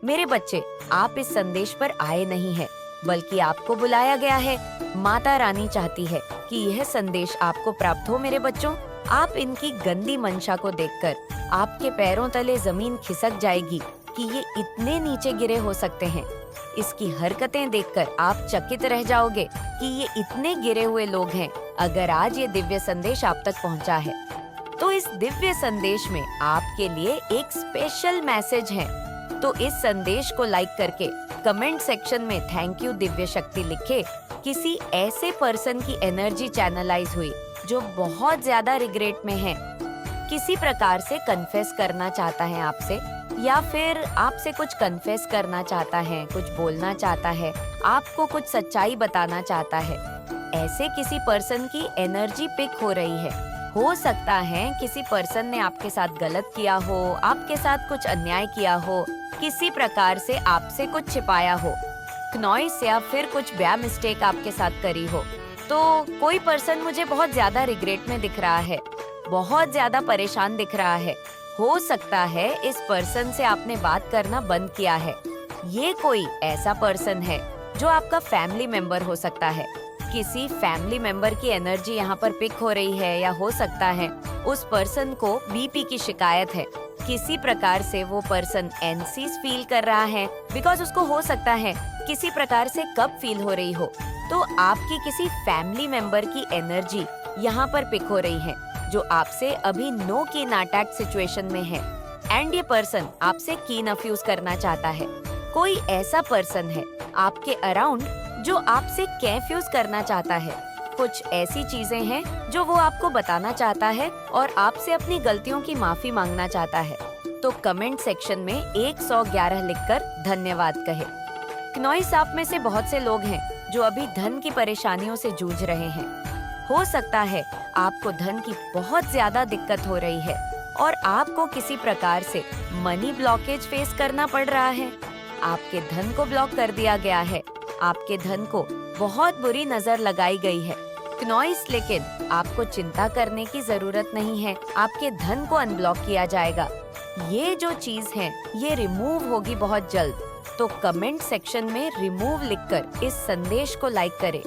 मेरे बच्चे, आप इस संदेश पर आए नहीं हैं, बल्कि आपको बुलाया गया है। माता रानी चाहती है कि यह संदेश आपको प्राप्त हो। मेरे बच्चों, आप इनकी गंदी मंशा को देखकर आपके पैरों तले जमीन खिसक जाएगी कि ये इतने नीचे गिरे हो सकते हैं। इसकी हरकतें देखकर आप चकित रह जाओगे कि ये इतने गिरे हुए लोग हैं। अगर आज ये दिव्य संदेश आप तक पहुंचा है, तो इस दिव्य संदेश में आपके लिए एक स्पेशल मैसेज है। तो इस संदेश को लाइक करके कमेंट सेक्शन में थैंक यू दिव्य शक्ति लिखे। किसी ऐसे पर्सन की एनर्जी चैनलाइज हुई जो बहुत ज्यादा रिग्रेट में है, किसी प्रकार से कन्फेस करना चाहता है आपसे, या फिर आपसे कुछ कन्फेस करना चाहता है, कुछ बोलना चाहता है, आपको कुछ सच्चाई बताना चाहता है। ऐसे किसी पर्सन की एनर्जी पिक हो रही है। हो सकता है किसी पर्सन ने आपके साथ गलत किया हो, आपके साथ कुछ अन्याय किया हो, किसी प्रकार से आपसे कुछ छिपाया हो, नॉइस या फिर कुछ बड़ा मिस्टेक आपके साथ करी हो। तो कोई पर्सन मुझे बहुत ज्यादा रिग्रेट में दिख रहा है, बहुत ज्यादा परेशान दिख रहा है। हो सकता है इस पर्सन से आपने बात करना बंद किया है। ये कोई ऐसा पर्सन है जो आपका फैमिली मेंबर हो सकता है। किसी फैमिली मेंबर की एनर्जी यहाँ पर पिक हो रही है, या हो सकता है उस पर्सन को बीपी की शिकायत है। किसी प्रकार से वो पर्सन एनसीज फील कर रहा है, बिकॉज उसको हो सकता है किसी प्रकार से कब फील हो रही हो। तो आपकी किसी फैमिली मेंबर की एनर्जी यहाँ पर पिक हो रही है, जो आपसे अभी नो कीन अटैक सिचुएशन में है, एंड ये पर्सन आपसे कीन अफ्यूज करना चाहता है। कोई ऐसा पर्सन है आपके अराउंड जो आपसे कंफ्यूज करना चाहता है। कुछ ऐसी चीजें हैं जो वो आपको बताना चाहता है और आपसे अपनी गलतियों की माफी मांगना चाहता है। तो कमेंट सेक्शन में 111 लिखकर धन्यवाद कहे। क्नॉइस आप में से बहुत से लोग हैं जो अभी धन की परेशानियों से जूझ रहे हैं। हो सकता है आपको धन की बहुत ज्यादा दिक्कत हो रही है और आपको किसी प्रकार से मनी ब्लॉकेज फेस करना पड़ रहा है। आपके धन को ब्लॉक कर दिया गया है, आपके धन को बहुत बुरी नजर लगाई गई है। क्नॉइस, लेकिन आपको चिंता करने की जरूरत नहीं है, आपके धन को अनब्लॉक किया जाएगा। ये जो चीज है ये रिमूव होगी बहुत जल्द। तो कमेंट सेक्शन में रिमूव लिखकर इस संदेश को लाइक करें।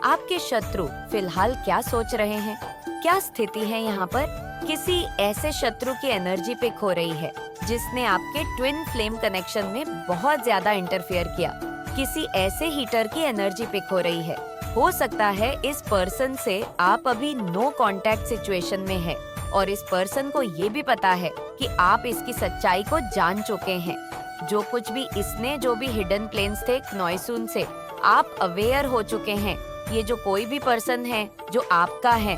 आपके शत्रु फिलहाल क्या सोच रहे हैं, क्या स्थिति है यहाँ पर? किसी ऐसे शत्रु की एनर्जी पिक हो रही है जिसने आपके ट्विन फ्लेम कनेक्शन में बहुत ज्यादा इंटरफियर किया। किसी ऐसे हीटर की एनर्जी पिक हो रही है। हो सकता है इस पर्सन से आप अभी नो कांटेक्ट सिचुएशन में है और इस पर्सन को ये भी पता है कि आप इसकी सच्चाई को जान चुके हैं। जो कुछ भी इसने, जो भी हिडन प्लेन्स थे क्नॉइसून से, आप अवेयर हो चुके हैं। ये जो कोई भी पर्सन है जो आपका है,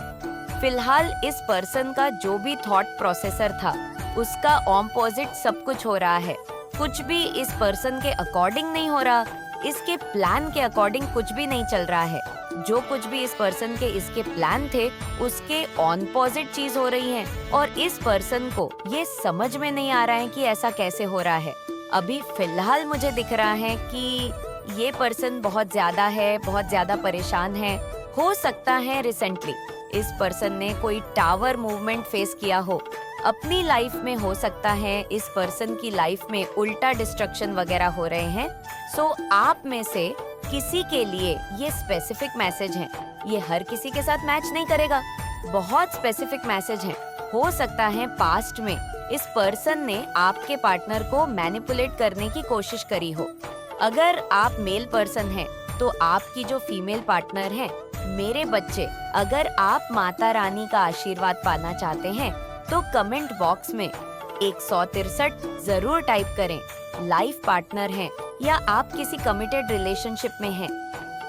फिलहाल इस पर्सन का जो भी थॉट प्रोसेसर था उसका ऑपोजिट सब कुछ हो रहा है। कुछ भी इस पर्सन के अकॉर्डिंग नहीं हो रहा, इसके प्लान के अकॉर्डिंग कुछ भी नहीं चल रहा है। जो कुछ भी इस पर्सन के इसके प्लान थे उसके ऑपोजिट चीज हो रही है और इस पर्सन को ये समझ में नहीं आ रहा है कि ऐसा कैसे हो रहा है। अभी फिलहाल मुझे दिख रहा है कि ये पर्सन बहुत ज्यादा परेशान है। हो सकता है रिसेंटली इस पर्सन ने कोई टावर मूवमेंट फेस किया हो अपनी लाइफ में। हो सकता है इस पर्सन की लाइफ में उल्टा डिस्ट्रक्शन वगैरह हो रहे हैं। सो आप में से किसी के लिए ये स्पेसिफिक मैसेज है। ये हर किसी के साथ मैच नहीं करेगा, बहुत स्पेसिफिक मैसेज है। हो सकता है पास्ट में इस पर्सन ने आपके पार्टनर को मैनिपुलेट करने की कोशिश करी हो। अगर आप मेल पर्सन हैं तो आपकी जो फीमेल पार्टनर है, मेरे बच्चे, अगर आप माता रानी का आशीर्वाद पाना चाहते हैं तो कमेंट बॉक्स में 163 जरूर टाइप करें। लाइफ पार्टनर हैं या आप किसी कमिटेड रिलेशनशिप में हैं,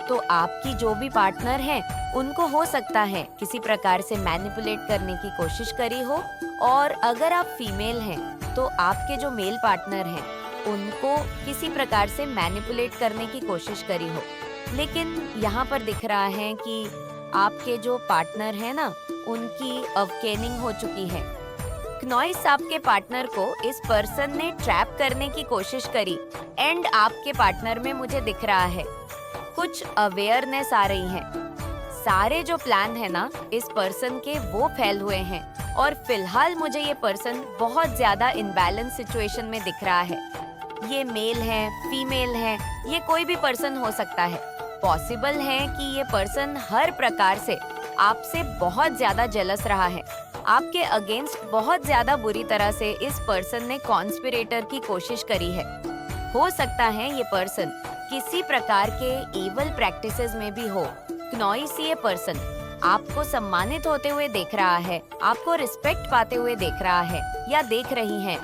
तो आपकी जो भी पार्टनर हैं उनको हो सकता है किसी प्रकार से मैनिपुलेट करने की कोशिश करी हो। और अगर आप फीमेल हैं तो आपके जो मेल पार्टनर हैं उनको किसी प्रकार से मैनिपुलेट करने की कोशिश करी हो। लेकिन यहाँ पर दिख रहा है कि आपके जो पार्टनर है ना, उनकी अवकेनिंग हो चुकी है। क्नॉइस, आपके पार्टनर को इस पर्सन ने ट्रैप करने की कोशिश करी एंड आपके पार्टनर में मुझे दिख रहा है कुछ अवेयरनेस आ रही है। सारे जो प्लान है ना इस पर्सन के, वो फेल हुए हैं और फिलहाल मुझे ये पर्सन बहुत ज्यादा इनबैलेंस सिचुएशन में दिख रहा है। ये मेल है, फीमेल है, ये कोई भी पर्सन हो सकता है। पॉसिबल है कि ये पर्सन हर प्रकार से आपसे बहुत ज्यादा जेलस रहा है। आपके अगेंस्ट बहुत ज्यादा बुरी तरह से इस पर्सन ने कॉन्स्पिरेटर की कोशिश करी है। हो सकता है ये पर्सन किसी प्रकार के इवल प्रैक्टिसेस में भी हो। क्नॉइस ये पर्सन आपको सम्मानित होते हुए देख रहा है, आपको रिस्पेक्ट पाते हुए देख रहा है या देख रही है।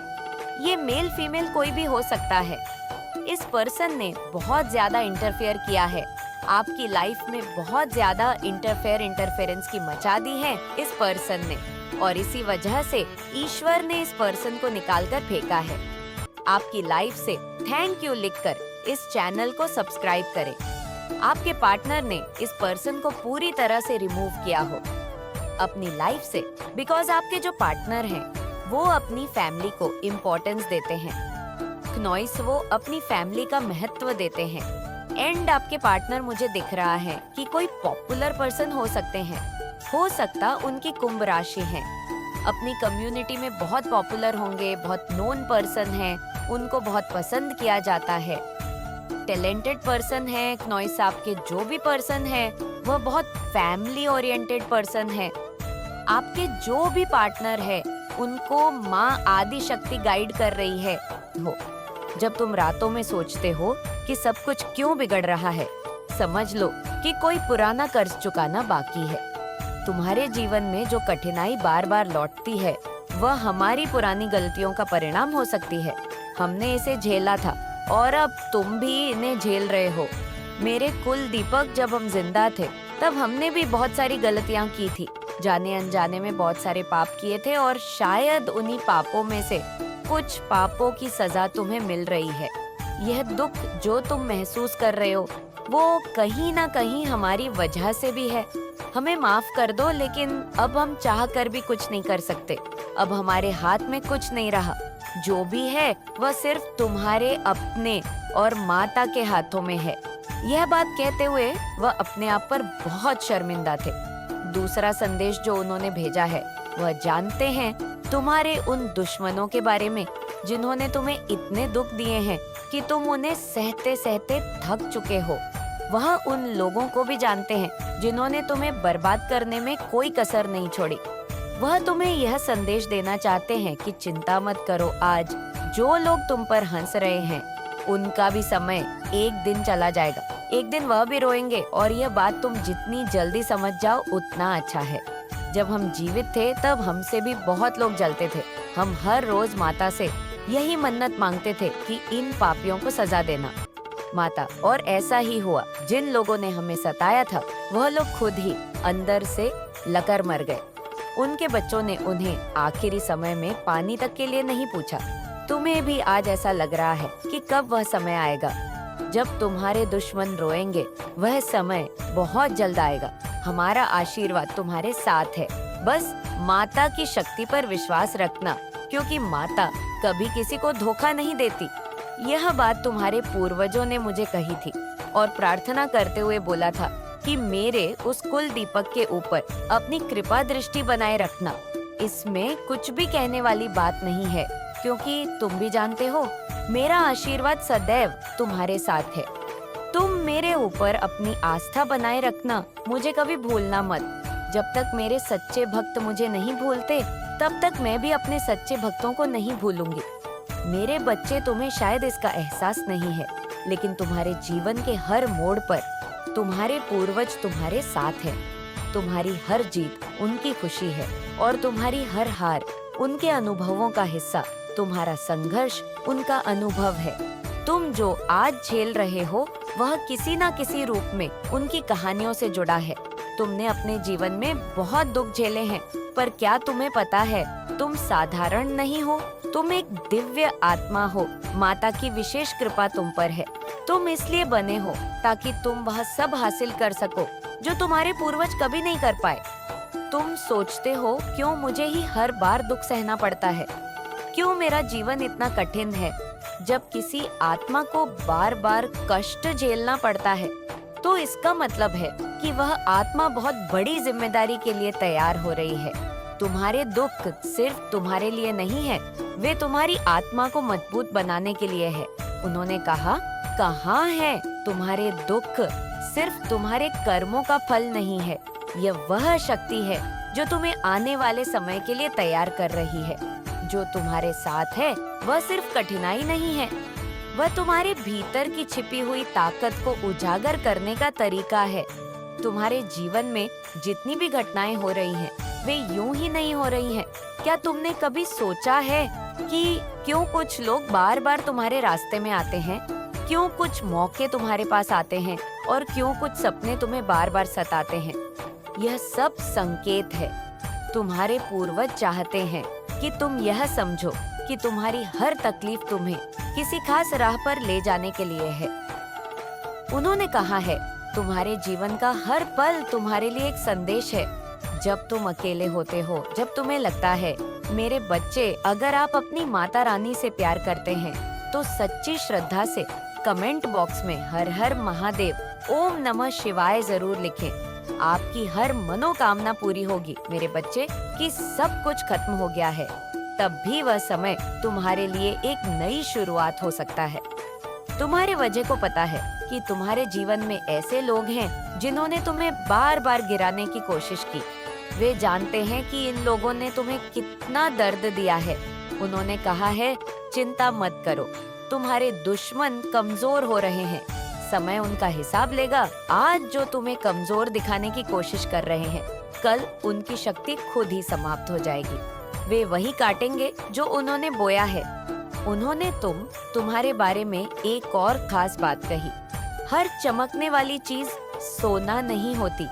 ये मेल फीमेल कोई भी हो सकता है। इस पर्सन ने बहुत ज्यादा इंटरफेयर किया है, आपकी लाइफ में बहुत ज्यादा इंटरफेरेंस की मचा दी है इस पर्सन ने, और इसी वजह से ईश्वर ने इस पर्सन को निकालकर फेंका है। आपकी लाइफ से थैंक यू लिखकर इस चैनल को सब्सक्राइब करें। आपके पार्टनर ने इस पर्सन को पूरी तरह से रिमूव किया हो अपनी लाइफ से, बिकॉज आपके जो पार्टनर हैं वो अपनी फैमिली को इम्पोर्टेंस देते हैं। क्नॉइस वो अपनी फैमिली का महत्व देते हैं। एंड आपके पार्टनर मुझे दिख रहा है कि कोई पॉपुलर पर्सन हो सकते हैं, हो सकता उनकी कुंभ राशि है, अपनी कम्युनिटी में बहुत पॉपुलर होंगे, बहुत नोन पर्सन है, उनको बहुत पसंद किया जाता है, टैलेंटेड पर्सन है। क्नॉइस आपके जो भी पर्सन है वह बहुत फैमिली ओरिएंटेड पर्सन है। आपके जो भी पार्टनर है उनको माँ आदि शक्ति गाइड कर रही है। जब तुम रातों में सोचते हो कि सब कुछ क्यों बिगड़ रहा है, समझ लो कि कोई पुराना कर्ज चुकाना बाकी है। तुम्हारे जीवन में जो कठिनाई बार बार लौटती है वह हमारी पुरानी गलतियों का परिणाम हो सकती है। हमने इसे झेला था और अब तुम भी इन्हें झेल रहे हो। मेरे कुल दीपक, जब हम जिंदा थे तब हमने भी बहुत सारी गलतियां की थी, जाने अनजाने में बहुत सारे पाप किए थे, और शायद उन्हीं पापों में से कुछ पापों की सजा तुम्हें मिल रही है। यह दुख जो तुम महसूस कर रहे हो वो कहीं ना कहीं हमारी वजह से भी है। हमें माफ कर दो, लेकिन अब हम चाह कर भी कुछ नहीं कर सकते। अब हमारे हाथ में कुछ नहीं रहा। जो भी है वह सिर्फ तुम्हारे अपने और माता के हाथों में है। यह बात कहते हुए वह अपने आप पर बहुत शर्मिंदा थे। दूसरा संदेश जो उन्होंने भेजा है, वह जानते हैं तुम्हारे उन दुश्मनों के बारे में जिन्होंने तुम्हें इतने दुख दिए हैं कि तुम उन्हें सहते सहते थक चुके हो। वह उन लोगों को भी जानते हैं जिन्होंने तुम्हें बर्बाद करने में कोई कसर नहीं छोड़ी। वह तुम्हें यह संदेश देना चाहते हैं कि चिंता मत करो। आज जो लोग तुम पर हंस रहे हैं उनका भी समय एक दिन चला जाएगा। एक दिन वह भी रोएंगे, और यह बात तुम जितनी जल्दी समझ जाओ उतना अच्छा है। जब हम जीवित थे तब हमसे भी बहुत लोग जलते थे। हम हर रोज माता से यही मन्नत मांगते थे कि इन पापियों को सजा देना माता, और ऐसा ही हुआ। जिन लोगों ने हमें सताया था वह लोग खुद ही अंदर से लकर मर गए। उनके बच्चों ने उन्हें आखिरी समय में पानी तक के लिए नहीं पूछा। तुम्हें भी आज ऐसा लग रहा है कि कब वह समय आएगा जब तुम्हारे दुश्मन रोएंगे। वह समय बहुत जल्द आएगा। हमारा आशीर्वाद तुम्हारे साथ है। बस माता की शक्ति पर विश्वास रखना, क्योंकि माता कभी किसी को धोखा नहीं देती। यह बात तुम्हारे पूर्वजों ने मुझे कही थी और प्रार्थना करते हुए बोला था कि मेरे उस कुल दीपक के ऊपर अपनी कृपा दृष्टि बनाए रखना। इसमें कुछ भी कहने वाली बात नहीं है, क्योंकि तुम भी जानते हो मेरा आशीर्वाद सदैव तुम्हारे साथ है। तुम मेरे ऊपर अपनी आस्था बनाए रखना, मुझे कभी भूलना मत। जब तक मेरे सच्चे भक्त मुझे नहीं भूलते तब तक मैं भी अपने सच्चे भक्तों को नहीं भूलूंगी। मेरे बच्चे, तुम्हें शायद इसका एहसास नहीं है, लेकिन तुम्हारे जीवन के हर मोड़ पर तुम्हारे पूर्वज तुम्हारे साथ हैं। तुम्हारी हर जीत उनकी खुशी है और तुम्हारी हर हार उनके अनुभवों का हिस्सा। तुम्हारा संघर्ष उनका अनुभव है। तुम जो आज झेल रहे हो वह किसी न किसी रूप में उनकी कहानियों से जुड़ा है। तुमने अपने जीवन में बहुत दुख झेले हैं, पर क्या तुम्हें पता है तुम साधारण नहीं हो। तुम एक दिव्य आत्मा हो। माता की विशेष कृपा तुम पर है। तुम इसलिए बने हो ताकि तुम वह सब हासिल कर सको जो तुम्हारे पूर्वज कभी नहीं कर पाए। तुम सोचते हो क्यों मुझे ही हर बार दुख सहना पड़ता है, क्यों मेरा जीवन इतना कठिन है। जब किसी आत्मा को बार बार कष्ट झेलना पड़ता है तो इसका मतलब है कि वह आत्मा बहुत बड़ी जिम्मेदारी के लिए तैयार हो रही है। तुम्हारे दुख सिर्फ तुम्हारे लिए नहीं है, वे तुम्हारी आत्मा को मजबूत बनाने के लिए है। उन्होंने कहा, कहाँ है तुम्हारे दुख? सिर्फ तुम्हारे कर्मों का फल नहीं है, यह वह शक्ति है जो तुम्हें आने वाले समय के लिए तैयार कर रही है। जो तुम्हारे साथ है वह सिर्फ कठिनाई नहीं है, वह तुम्हारे भीतर की छिपी हुई ताकत को उजागर करने का तरीका है। तुम्हारे जीवन में जितनी भी घटनाएं हो रही हैं, वे यूं ही नहीं हो रही हैं। क्या तुमने कभी सोचा है कि क्यों कुछ लोग बार बार तुम्हारे रास्ते में आते हैं? क्यों कुछ मौके तुम्हारे पास आते हैं और क्यों कुछ सपने तुम्हें बार बार सताते हैं? यह सब संकेत है। तुम्हारे पूर्वज चाहते हैं कि तुम यह समझो कि तुम्हारी हर तकलीफ तुम्हें किसी खास राह पर ले जाने के लिए है। उन्होंने कहा है, तुम्हारे जीवन का हर पल तुम्हारे लिए एक संदेश है। जब तुम अकेले होते हो, जब तुम्हें लगता है, मेरे बच्चे, अगर आप अपनी माता रानी से प्यार करते हैं तो सच्ची श्रद्धा से कमेंट बॉक्स में हर हर महादेव, ओम नमः शिवाय जरूर लिखें। आपकी हर मनोकामना पूरी होगी मेरे बच्चे, कि सब कुछ खत्म हो गया है। तब भी वह समय तुम्हारे लिए एक नई शुरुआत हो सकता है। तुम्हारे वजह को पता है कि तुम्हारे जीवन में ऐसे लोग हैं जिन्होंने तुम्हें बार बार गिराने की कोशिश की। वे जानते हैं कि इन लोगों ने तुम्हें कितना दर्द दिया है। उन्होंने कहा है, चिंता मत करो, तुम्हारे दुश्मन कमजोर हो रहे हैं, समय उनका हिसाब लेगा। आज जो तुम्हें कमजोर दिखाने की कोशिश कर रहे हैं, कल उनकी शक्ति खुद ही समाप्त हो जाएगी। वे वही काटेंगे जो उन्होंने बोया है। उन्होंने तुम्हारे बारे में एक और खास बात कही, हर चमकने वाली चीज सोना नहीं होती।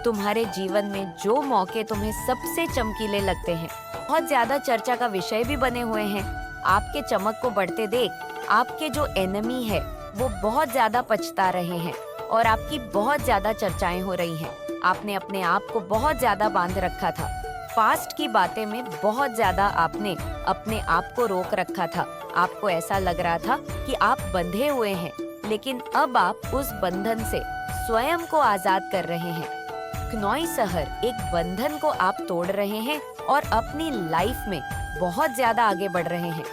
तुम्हारे जीवन में जो मौके तुम्हें सबसे चमकीले लगते हैं, बहुत ज्यादा चर्चा का विषय भी बने हुए हैं, आपके चमक को बढ़ते देख आपके जो एनिमी है वो बहुत ज्यादा पछता रहे हैं और आपकी बहुत ज्यादा चर्चाएं हो रही हैं। आपने अपने आप को बहुत ज्यादा बांध रखा था। पास्ट की बातें में बहुत ज्यादा आपने अपने आप को रोक रखा था। आपको ऐसा लग रहा था कि आप बंधे हुए हैं, लेकिन अब आप उस बंधन से स्वयं को आजाद कर रहे हैं। क्नोई शहर एक बंधन को आप तोड़ रहे हैं और अपनी लाइफ में बहुत ज्यादा आगे बढ़ रहे हैं।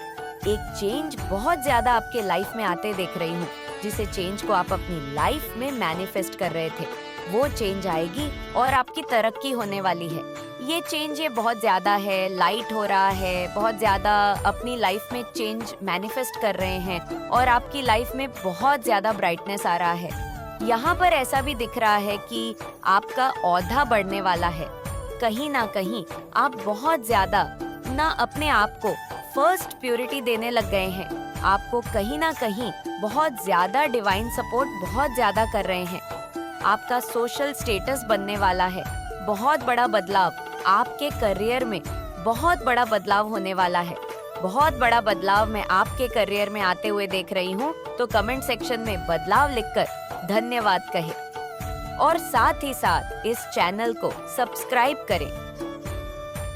एक चेंज बहुत ज्यादा आपके लाइफ में आते देख रही हूँ, जिसे चेंज को आप अपनी लाइफ में मैनिफेस्ट कर रहे थे। वो चेंज आएगी और आपकी तरक्की होने वाली है। ये चेंज बहुत ज्यादा है, लाइट हो रहा है, बहुत ज्यादा अपनी लाइफ में चेंज मैनिफेस्ट कर रहे हैं और आपकी लाइफ में बहुत ज्यादा ब्राइटनेस आ रहा है। यहाँ पर ऐसा भी दिख रहा है कि आपका औहदा बढ़ने वाला है। कहीं ना कहीं आप बहुत ज्यादा ना अपने आप को फर्स्ट प्योरिटी देने लग गए हैं। आपको कहीं ना कहीं बहुत ज्यादा डिवाइन सपोर्ट बहुत ज्यादा कर रहे हैं। आपका सोशल स्टेटस बनने वाला है। बहुत बड़ा बदलाव आपके करियर में, बहुत बड़ा बदलाव होने वाला है। बहुत बड़ा बदलाव मैं आपके करियर में आते हुए देख रही हूँ। तो कमेंट सेक्शन में बदलाव लिखकर धन्यवाद कहें और साथ ही साथ इस चैनल को सब्सक्राइब करें।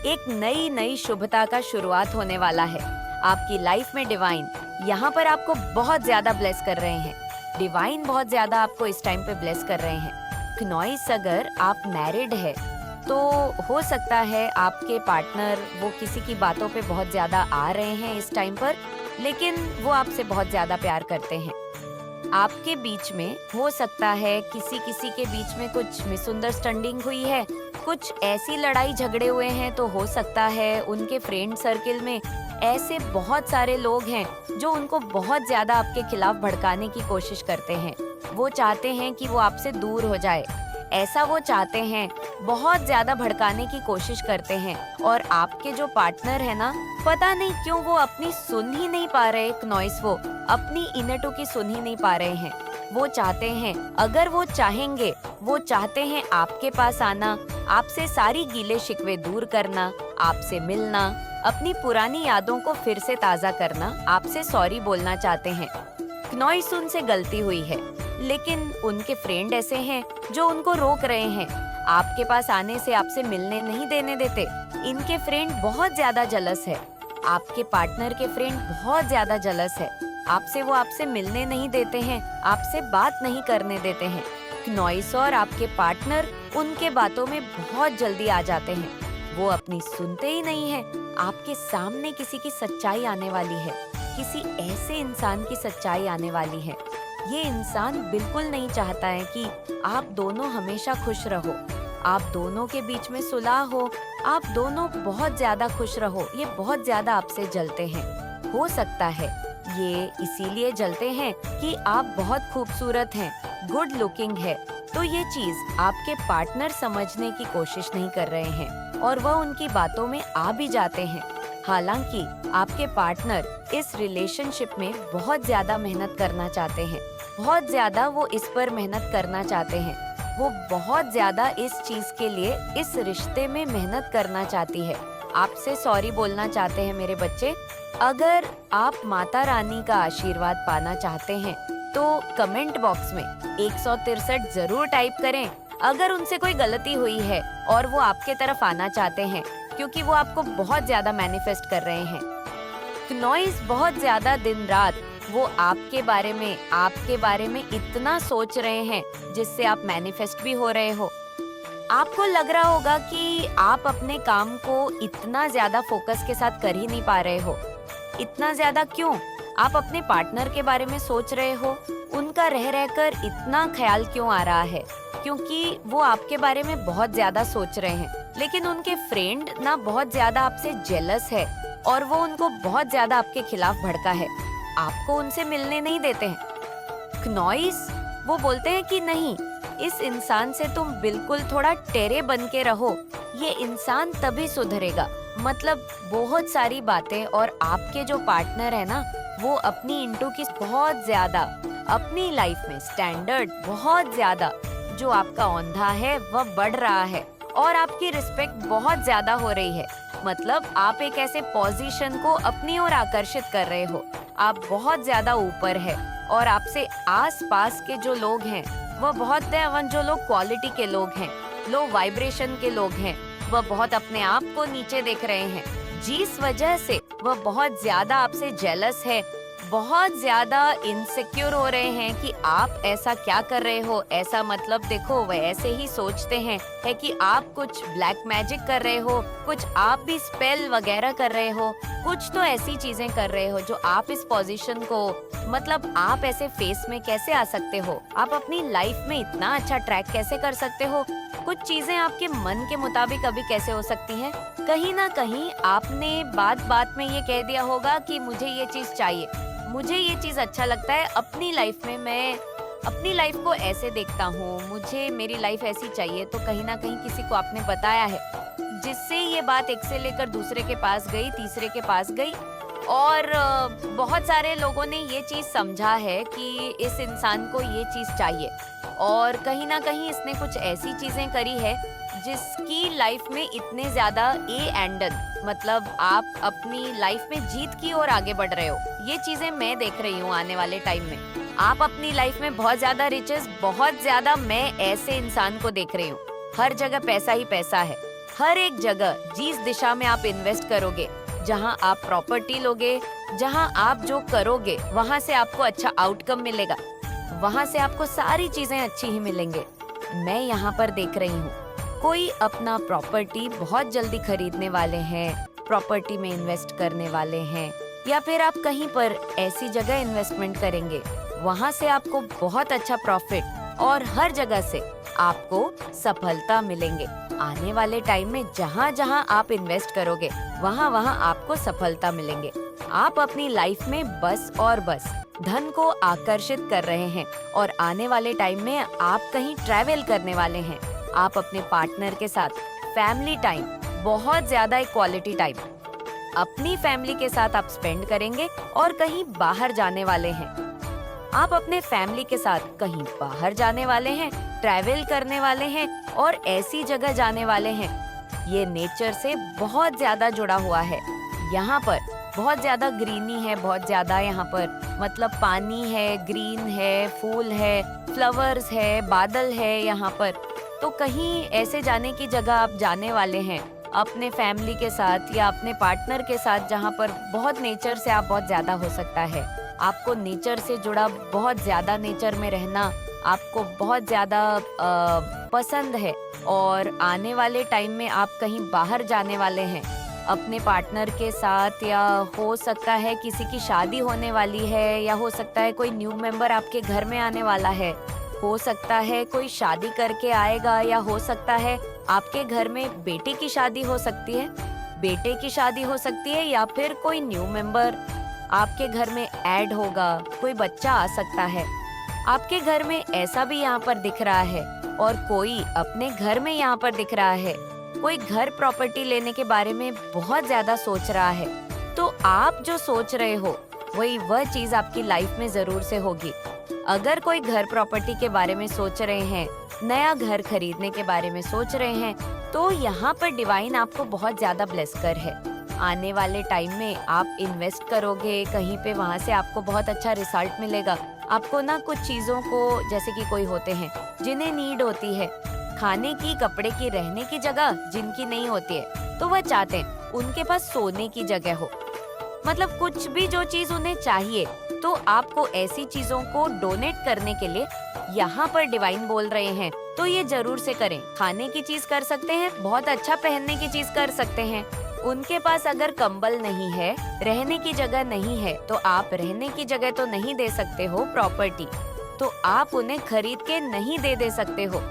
एक नई शुभता का शुरुआत होने वाला है। आपकी लाइफ में डिवाइन यहाँ पर आपको बहुत ज्यादा ब्लेस कर रहे हैं। डिवाइन बहुत ज्यादा आपको इस टाइम पे ब्लेस कर रहे हैं। क्नोइस, अगर आप मैरिड है तो हो सकता है आपके पार्टनर वो किसी की बातों पे बहुत ज्यादा आ रहे हैं इस टाइम पर, लेकिन वो आपसे बहुत ज्यादा प्यार करते हैं। आपके बीच में हो सकता है किसी के बीच में कुछ मिसअंडरस्टैंडिंग हुई है, कुछ ऐसी लड़ाई झगड़े हुए हैं। तो हो सकता है उनके फ्रेंड सर्किल में ऐसे बहुत सारे लोग हैं जो उनको बहुत ज्यादा आपके खिलाफ भड़काने की कोशिश करते हैं। वो चाहते हैं कि वो आपसे दूर हो जाए, ऐसा वो चाहते हैं, बहुत ज्यादा भड़काने की कोशिश करते हैं। और आपके जो पार्टनर है ना, पता नहीं क्यों वो अपनी सुन ही नहीं पा रहे। क्नोइस, वो अपनी इनर की सुन ही नहीं पा रहे हैं। वो चाहते हैं, अगर वो चाहेंगे, वो चाहते हैं आपके पास आना, आपसे सारी गीले शिकवे दूर करना, आपसे मिलना, अपनी पुरानी यादों को फिर से ताज़ा करना, आपसे सॉरी बोलना चाहते हैं। क्नोइस, उनसे गलती हुई है, लेकिन उनके फ्रेंड ऐसे हैं जो उनको रोक रहे हैं, आपके पास आने से, आपसे मिलने नहीं देने देते। इनके फ्रेंड बहुत ज्यादा जलस है। आपके पार्टनर के फ्रेंड बहुत ज्यादा जलस है आपसे। वो आपसे मिलने नहीं देते हैं, आपसे बात नहीं करने देते हैं। क्नोइस और आपके पार्टनर उनके बातों में बहुत जल्दी आ जाते हैं। वो अपनी सुनते ही नहीं है। आपके सामने किसी की सच्चाई आने वाली है। किसी ऐसे इंसान की सच्चाई आने वाली है। ये इंसान बिल्कुल नहीं चाहता है कि आप दोनों हमेशा खुश रहो, आप दोनों के बीच में सुलह हो, आप दोनों बहुत ज्यादा खुश रहो। ये बहुत ज्यादा आपसे जलते हैं। हो सकता है ये इसीलिए जलते हैं कि आप बहुत खूबसूरत हैं, गुड लुकिंग है। तो ये चीज आपके पार्टनर समझने की कोशिश नहीं कर रहे हैं और वह उनकी बातों में आ भी जाते हैं। हालांकि आपके पार्टनर इस रिलेशनशिप में बहुत ज्यादा मेहनत करना चाहते हैं, बहुत ज्यादा वो इस पर मेहनत करना चाहते हैं। वो बहुत ज्यादा इस चीज के लिए, इस रिश्ते में मेहनत करना चाहती है। आपसे सॉरी बोलना चाहते हैं मेरे बच्चे। अगर आप माता रानी का आशीर्वाद पाना चाहते हैं तो कमेंट बॉक्स में 163 जरूर टाइप करें अगर उनसे कोई गलती हुई है और वो आपके तरफ आना चाहते हैं, क्योंकि वो आपको बहुत ज्यादा मैनिफेस्ट कर रहे हैं। क्नॉइस बहुत ज्यादा दिन रात वो आपके बारे में इतना सोच रहे हैं जिससे आप मैनिफेस्ट भी हो रहे हो। आपको लग रहा होगा कि आप अपने काम को इतना ज्यादा फोकस के साथ कर ही नहीं पा रहे हो। इतना ज्यादा क्यों? आप अपने पार्टनर के बारे में सोच रहे हो, उनका रह रहकर इतना ख्याल क्यों आ रहा है? क्योंकि वो आपके बारे में बहुत ज्यादा सोच रहे हैं, लेकिन उनके फ्रेंड ना बहुत ज्यादा आपसे जेलस है और वो उनको बहुत ज्यादा आपके खिलाफ भड़का है, आपको उनसे मिलने नहीं देते हैं। क्नॉइस वो बोलते हैं कि नहीं, इस इंसान से तुम बिल्कुल थोड़ा टेढ़े बन के रहो, ये इंसान तभी सुधरेगा। मतलब बहुत सारी बातें, और आपके जो पार्टनर है ना, वो अपनी इंटू की बहुत ज्यादा, अपनी लाइफ में स्टैंडर्ड बहुत ज्यादा, जो आपका औंधा है वह बढ़ रहा है और आपकी रिस्पेक्ट बहुत ज्यादा हो रही है। मतलब आप एक ऐसे पोजीशन को अपनी ओर आकर्षित कर रहे हो, आप बहुत ज्यादा ऊपर है और आपसे आस पास के जो लोग हैं वह बहुत जो लोग क्वालिटी के लोग हैं, लो वाइब्रेशन के लोग हैं, वह बहुत अपने आप को नीचे देख रहे हैं, जिस वजह से वह बहुत ज्यादा आपसे जेलस है, बहुत ज्यादा इनसिक्योर हो रहे हैं कि आप ऐसा क्या कर रहे हो। ऐसा मतलब देखो, वह ऐसे ही सोचते हैं है कि आप कुछ ब्लैक मैजिक कर रहे हो, कुछ आप भी स्पेल वगैरह कर रहे हो, कुछ तो ऐसी चीजें कर रहे हो जो आप इस पोजीशन को, मतलब आप ऐसे फेस में कैसे आ सकते हो, आप अपनी लाइफ में इतना अच्छा ट्रैक कैसे कर सकते हो, कुछ चीजें आपके मन के मुताबिक अभी कैसे हो सकती हैं। कहीं ना कहीं आपने बात बात में ये कह दिया होगा कि मुझे ये चीज चाहिए, मुझे ये चीज अच्छा लगता है, अपनी लाइफ में मैं अपनी लाइफ को ऐसे देखता हूँ, मुझे मेरी लाइफ ऐसी चाहिए। तो कहीं ना कहीं किसी को आपने बताया है, जिससे ये बात एक से लेकर दूसरे के पास गई, तीसरे के पास गई, और बहुत सारे लोगों ने ये चीज समझा है कि इस इंसान को ये चीज चाहिए, और कहीं ना कहीं इसने कुछ ऐसी चीजें करी है जिसकी लाइफ में इतने ज्यादा मतलब आप अपनी लाइफ में जीत की ओर आगे बढ़ रहे हो। ये चीजें मैं देख रही हूँ आने वाले टाइम में। आप अपनी लाइफ में बहुत ज्यादा रिचेस, बहुत ज्यादा, मैं ऐसे इंसान को देख रही हूँ। हर जगह पैसा ही पैसा है, हर एक जगह। जिस दिशा में आप इन्वेस्ट करोगे, जहाँ आप प्रॉपर्टी लोगे, जहाँ आप जो करोगे, वहाँ से आपको अच्छा आउटकम मिलेगा, वहाँ से आपको सारी चीजें अच्छी ही मिलेंगे। मैं यहाँ पर देख रही हूँ, कोई अपना प्रॉपर्टी बहुत जल्दी खरीदने वाले हैं, प्रॉपर्टी में इन्वेस्ट करने वाले हैं, या फिर आप कहीं पर ऐसी जगह इन्वेस्टमेंट करेंगे, वहाँ से आपको बहुत अच्छा प्रॉफिट और हर जगह से आपको सफलता मिलेंगे। आने वाले टाइम में जहाँ जहाँ आप इन्वेस्ट करोगे, वहाँ वहाँ आपको सफलता मिलेंगे। आप अपनी लाइफ में बस और बस धन को आकर्षित कर रहे हैं, और आने वाले टाइम में आप कहीं ट्रैवल करने वाले हैं। आप अपने पार्टनर के साथ फैमिली टाइम, बहुत ज्यादा क्वालिटी टाइम अपनी फैमिली के साथ आप स्पेंड करेंगे, और कहीं बाहर जाने वाले हैं। आप अपने फैमिली के साथ कहीं बाहर जाने वाले हैं, ट्रैवल करने वाले हैं, और ऐसी जगह जाने वाले हैं, ये नेचर से बहुत ज्यादा जुड़ा हुआ है। यहाँ पर बहुत ज्यादा ग्रीनी है, बहुत ज्यादा यहाँ पर मतलब पानी है, ग्रीन है, फूल है, फ्लावर्स है, बादल है यहाँ पर। तो कहीं ऐसे जाने की जगह आप जाने वाले हैं अपने फैमिली के साथ या अपने पार्टनर के साथ, जहाँ पर बहुत नेचर से आप बहुत ज्यादा हो सकता है। आपको नेचर से जुड़ा, बहुत ज्यादा नेचर में रहना आपको बहुत ज्यादा पसंद है, और आने वाले टाइम में आप कहीं बाहर जाने वाले हैं। अपने पार्टनर के साथ, या हो सकता है किसी की शादी होने वाली है, या हो सकता है कोई न्यू मेंबर आपके घर में आने वाला है, हो सकता है कोई शादी करके आएगा, या हो सकता है आपके घर में बेटे की शादी हो सकती है, बेटे की शादी हो सकती है, या फिर कोई न्यू मेंबर आपके घर में ऐड होगा, कोई बच्चा आ सकता है। आपके घर में ऐसा भी यहाँ पर दिख रहा है, और कोई अपने घर में यहाँ पर दिख रहा है, कोई घर प्रॉपर्टी लेने के बारे में बहुत ज्यादा सोच रहा है। तो आप जो सोच रहे हो वह चीज आपकी लाइफ में जरूर से होगी। अगर कोई घर प्रॉपर्टी के बारे में सोच रहे हैं, नया घर खरीदने के बारे में सोच रहे हैं, तो यहाँ पर डिवाइन आपको बहुत ज्यादा ब्लेस कर है। आने वाले टाइम में आप इन्वेस्ट करोगे कहीं पे, वहाँ से आपको बहुत अच्छा रिजल्ट मिलेगा। आपको ना कुछ चीजों को, जैसे कि कोई होते हैं जिन्हें नीड होती है खाने की, कपड़े की, रहने की जगह, जिनकी नहीं होती है, तो वह चाहते हैं उनके पास सोने की जगह हो। मतलब कुछ भी जो चीज उन्हें चाहिए, तो आपको ऐसी चीजों को डोनेट करने के लिए यहाँ पर डिवाइन बोल रहे हैं, तो ये जरूर से करें। खाने की चीज कर सकते हैं, बहुत अच्छा पहनने की चीज कर सकते हैं। उनके पास अगर कंबल नहीं है, रहने की जगह नहीं है, तो आप रहने की जगह तो नहीं दे सकते हो प्रॉपर्टी, तो आप उन्हें खरीद के नहीं दे सकते हो।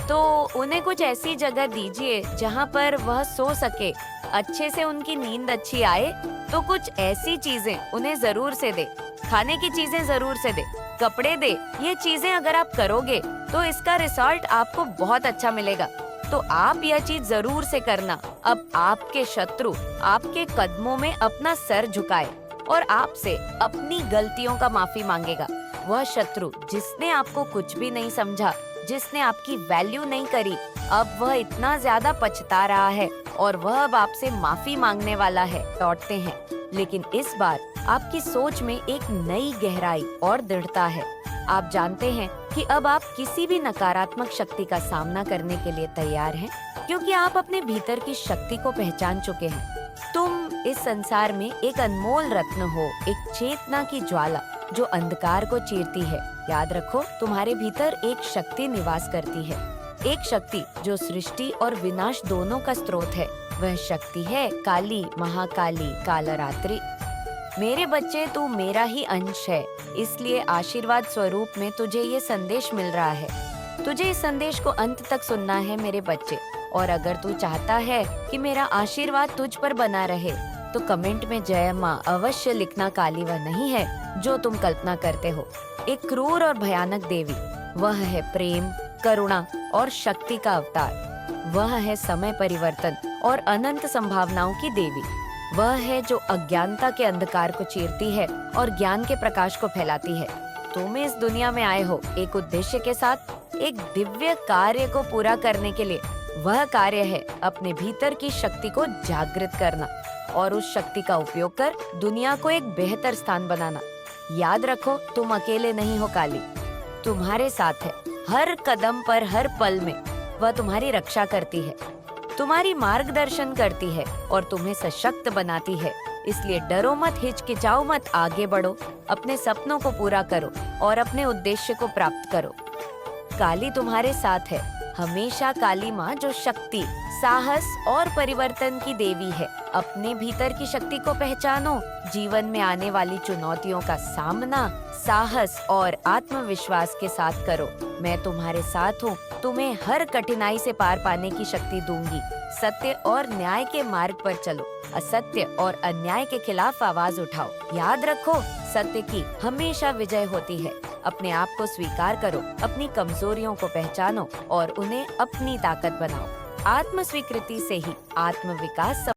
तो उन्हें कुछ ऐसी जगह दीजिए जहाँ पर वह सो सके, अच्छे से उनकी नींद अच्छी आए। तो कुछ ऐसी चीजें उन्हें जरूर से दे, खाने की चीजें जरूर से दे, कपड़े दे। ये चीजें अगर आप करोगे तो इसका रिजल्ट आपको बहुत अच्छा मिलेगा। तो आप यह चीज जरूर से करना। अब आपके शत्रु आपके कदमों में अपना सर झुकाए और आपसे अपनी गलतियों का माफी मांगेगा। वह शत्रु जिसने आपको कुछ भी नहीं समझा, जिसने आपकी वैल्यू नहीं करी, अब वह इतना ज्यादा पछता रहा है और वह अब आपसे माफी मांगने वाला है। लौटते हैं, लेकिन इस बार आपकी सोच में एक नई गहराई और दृढ़ता है। आप जानते हैं कि अब आप किसी भी नकारात्मक शक्ति का सामना करने के लिए तैयार हैं, क्योंकि आप अपने भीतर की शक्ति को पहचान चुके हैं। तुम इस संसार में एक अनमोल रत्न हो, एक चेतना की ज्वाला जो अंधकार को चीरती है। याद रखो, तुम्हारे भीतर एक शक्ति निवास करती है, एक शक्ति जो सृष्टि और विनाश दोनों का स्रोत है। वह शक्ति है काली, महाकाली, कालरात्रि। मेरे बच्चे, तू मेरा ही अंश है, इसलिए आशीर्वाद स्वरूप में तुझे ये संदेश मिल रहा है। तुझे इस संदेश को अंत तक सुनना है मेरे बच्चे। और अगर तू चाहता है कि मेरा आशीर्वाद तुझ पर बना रहे, तो कमेंट में जय माँ अवश्य लिखना। काली वह नहीं है जो तुम कल्पना करते हो, एक क्रूर और भयानक देवी। वह है प्रेम, करुणा और शक्ति का अवतार। वह है समय परिवर्तन और अनंत संभावनाओं की देवी। वह है जो अज्ञानता के अंधकार को चीरती है और ज्ञान के प्रकाश को फैलाती है। तुम इस दुनिया में आए हो एक उद्देश्य के साथ, एक दिव्य कार्य को पूरा करने के लिए। वह कार्य है अपने भीतर की शक्ति को जागृत करना और उस शक्ति का उपयोग कर दुनिया को एक बेहतर स्थान बनाना। याद रखो, तुम अकेले नहीं हो। काली तुम्हारे साथ है, हर कदम पर, हर पल में। वह तुम्हारी रक्षा करती है, तुम्हारी मार्गदर्शन करती है और तुम्हें सशक्त बनाती है। इसलिए डरो मत, हिचकिचाओ मत, आगे बढ़ो, अपने सपनों को पूरा करो और अपने उद्देश्य को प्राप्त करो। काली तुम्हारे साथ है हमेशा। काली माँ जो शक्ति, साहस और परिवर्तन की देवी है। अपने भीतर की शक्ति को पहचानो, जीवन में आने वाली चुनौतियों का सामना साहस और आत्मविश्वास के साथ करो। मैं तुम्हारे साथ हूँ, तुम्हें हर कठिनाई से पार पाने की शक्ति दूंगी। सत्य और न्याय के मार्ग पर चलो, असत्य और अन्याय के खिलाफ आवाज उठाओ। याद रखो, सत्य की हमेशा विजय होती है। अपने आप को स्वीकार करो, अपनी कमजोरियों को पहचानो और उन्हें अपनी ताकत बनाओ। आत्म स्वीकृति से ही आत्म विकास